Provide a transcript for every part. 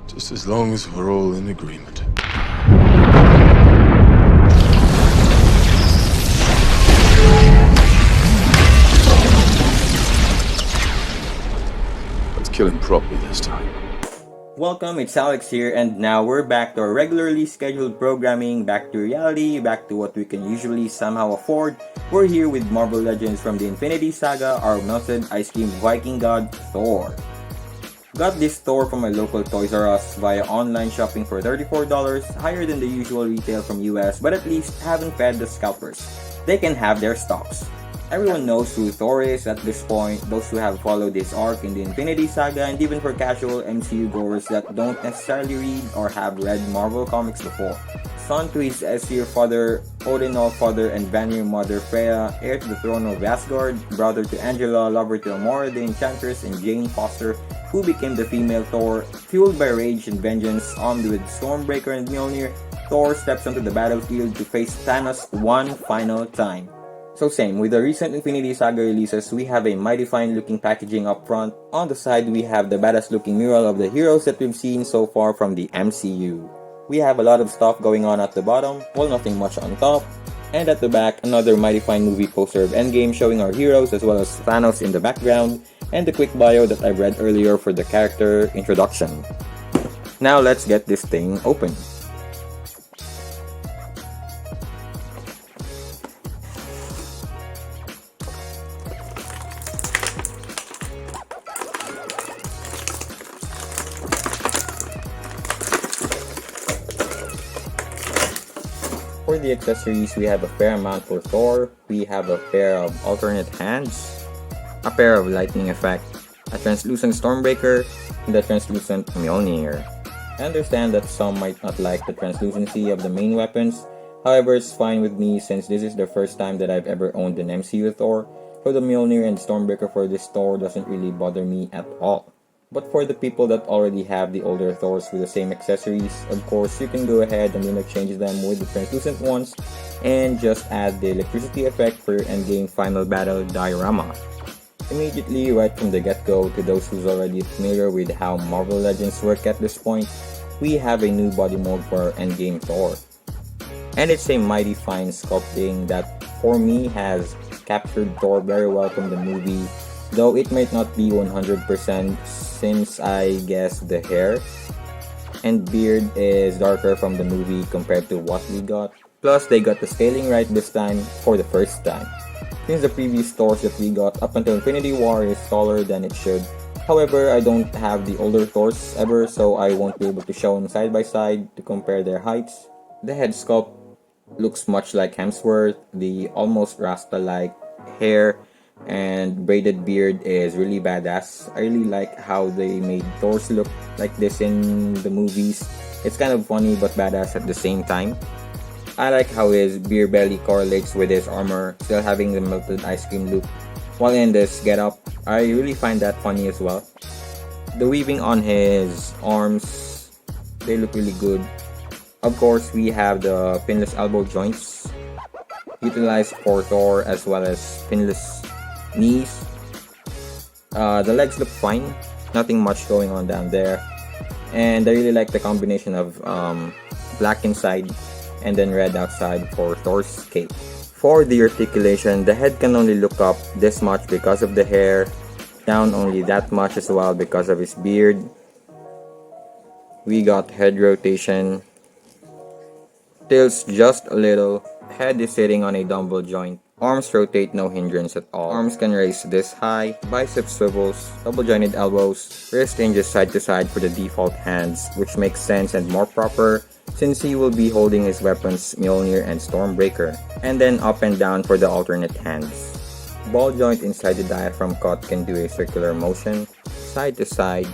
Just as long as we're all in agreement. Let's kill him properly this time. Welcome, it's Alex here, and now we're back to our regularly scheduled programming, back to reality, back to what we can usually somehow afford. We're here with Marvel Legends from the Infinity Saga, our melted ice cream Viking god, Thor. Got this Thor from my local Toys R Us via online shopping for $34, higher than the usual retail from US, but at least haven't fed the scalpers. They can have their stocks. Everyone knows who Thor is at this point, those who have followed this arc in the Infinity Saga, and even for casual MCU goers that don't necessarily read or have read Marvel comics before. Son to his Aesir father, Odin Allfather, and Vanir mother Freya, heir to the throne of Asgard, brother to Angela, lover to Amora the Enchantress, and Jane Foster, who became the female Thor. Fueled by rage and vengeance, armed with Stormbreaker and Mjolnir, Thor steps onto the battlefield to face Thanos one final time. So same, with the recent Infinity Saga releases, we have a mighty fine looking packaging up front. On the side, we have the badass looking mural of the heroes that we've seen so far from the MCU. We have a lot of stuff going on at the bottom, while nothing much on top. And at the back, another mighty fine movie poster of Endgame showing our heroes as well as Thanos in the background, and the quick bio that I read earlier for the character introduction. Now let's get this thing open. For the accessories, we have a fair amount for Thor. We have a pair of alternate hands, a pair of lightning effect, a translucent Stormbreaker, and a translucent Mjolnir. I understand that some might not like the translucency of the main weapons, however it's fine with me since this is the first time that I've ever owned an MCU Thor, so the Mjolnir and Stormbreaker for this Thor doesn't really bother me at all. But for the people that already have the older Thors with the same accessories, of course you can go ahead and interchange them with the translucent ones and just add the electricity effect for your endgame final battle diorama. Immediately right from the get-go, to those who's already familiar with how Marvel Legends work at this point, we have a new body mode for our endgame Thor. And it's a mighty fine sculpting that for me has captured Thor very well from the movie, though it might not be 100% since I guess the hair and beard is darker from the movie compared to what we got. Plus they got the scaling right this time for the first time, since the previous Thors that we got up until Infinity War is taller than it should. However, I don't have the older Thors ever, so I won't be able to show them side by side to compare their heights. The head sculpt looks much like Hemsworth. The almost Rasta-like hair and braided beard is really badass. I really like how they made Thor's look like this in the movies. It's kind of funny but badass at the same time. I like how his beer belly correlates with his armor, still having the melted ice cream loop. While in this getup, I really find that funny as well. The weaving on his arms, they look really good. Of course, we have the pinless elbow joints utilized for Thor as well as pinless knees. The legs look fine, nothing much going on down there. And I really like the combination of black inside and then red outside for Thor's cape. For the articulation, the head can only look up this much because of the hair, down only that much as well because of his beard. We got head rotation, tilts just a little, head is sitting on a dumbbell joint. Arms rotate no hindrance at all. Arms can raise this high, bicep swivels, double jointed elbows, wrist hinges side to side for the default hands, which makes sense and more proper since he will be holding his weapons Mjolnir and Stormbreaker, and then up and down for the alternate hands. Ball joint inside the diaphragm cut can do a circular motion, side to side.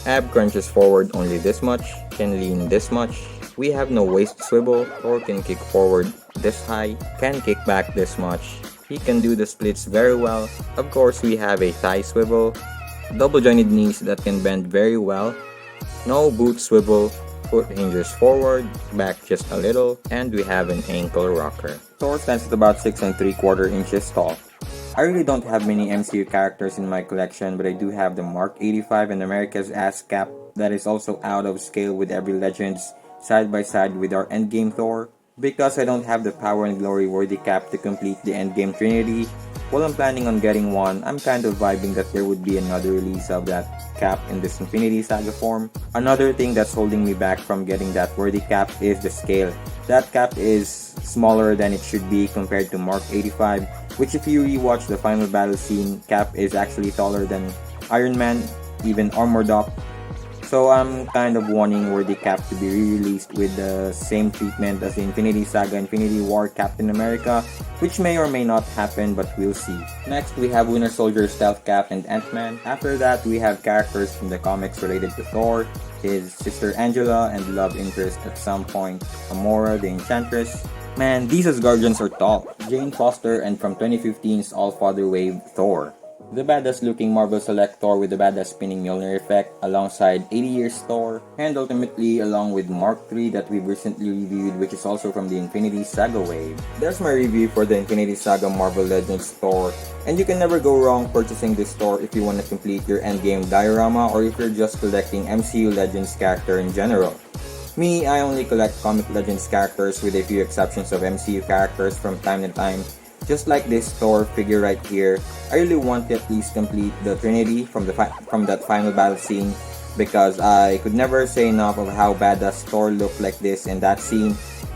Ab crunches forward only this much, can lean this much. We have no waist swivel, or can kick forward this high, can kick back this much. He can do the splits very well. Of course, we have a thigh swivel, double jointed knees that can bend very well, no boot swivel, foot hinges forward, back just a little, and we have an ankle rocker. Thor stands at about 6 3/4 inches tall. I really don't have many MCU characters in my collection, but I do have the Mark 85 and America's Ass Cap sculpt that is also out of scale with every Legends side by side with our Endgame Thor. Because I don't have the power and glory worthy cap to complete the Endgame Trinity, while I'm planning on getting one, I'm kind of vibing that there would be another release of that cap in this Infinity Saga form. Another thing that's holding me back from getting that worthy cap is the scale. That cap is smaller than it should be compared to Mark 85, which if you rewatch the final battle scene, Cap is actually taller than Iron Man, even armored up. So I'm kind of wanting Worthy Cap to be re-released with the same treatment as the Infinity Saga Infinity War Captain America, which may or may not happen, but we'll see. Next, we have Winter Soldier, Stealth Cap, and Ant-Man. After that, we have characters from the comics related to Thor, his sister Angela, and love interest at some point, Amora the Enchantress. Man, these Asgardians are tall. Jane Foster and from 2015's All-Father Wave, Thor. The badass looking Marvel Select Thor with the badass spinning Mjolnir effect alongside 80 Years Thor, and ultimately along with Mark III that we've recently reviewed, which is also from the Infinity Saga wave. That's my review for the Infinity Saga Marvel Legends Thor, and you can never go wrong purchasing this Thor if you want to complete your endgame diorama or if you're just collecting MCU Legends character in general. Me, I only collect Comic Legends characters with a few exceptions of MCU characters from time to time. Just like this Thor figure right here, I really want to at least complete the Trinity from that final battle scene because I could never say enough of how badass Thor looked like this in that scene.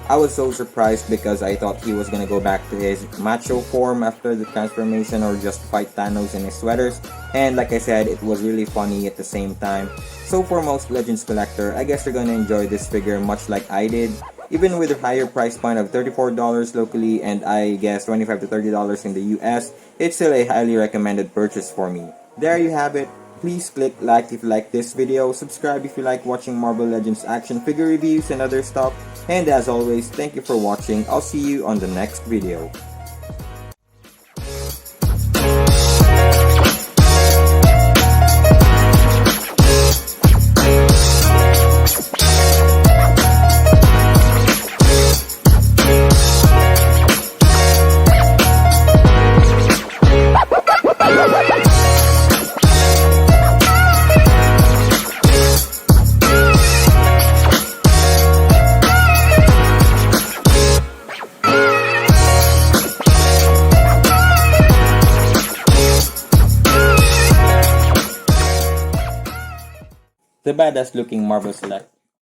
I was so surprised because I thought he was gonna go back to his macho form after the transformation or just fight Thanos in his sweaters, and like I said, it was really funny at the same time. So for most Legends collector, I guess you're gonna enjoy this figure much like I did. Even with a higher price point of $34 locally and I guess $25 to $30 in the US, it's still a highly recommended purchase for me. There you have it. Please click like if you like this video, subscribe if you like watching Marvel Legends action figure reviews and other stuff, and as always, thank you for watching. I'll see you on the next video. The badass looking Marvel Select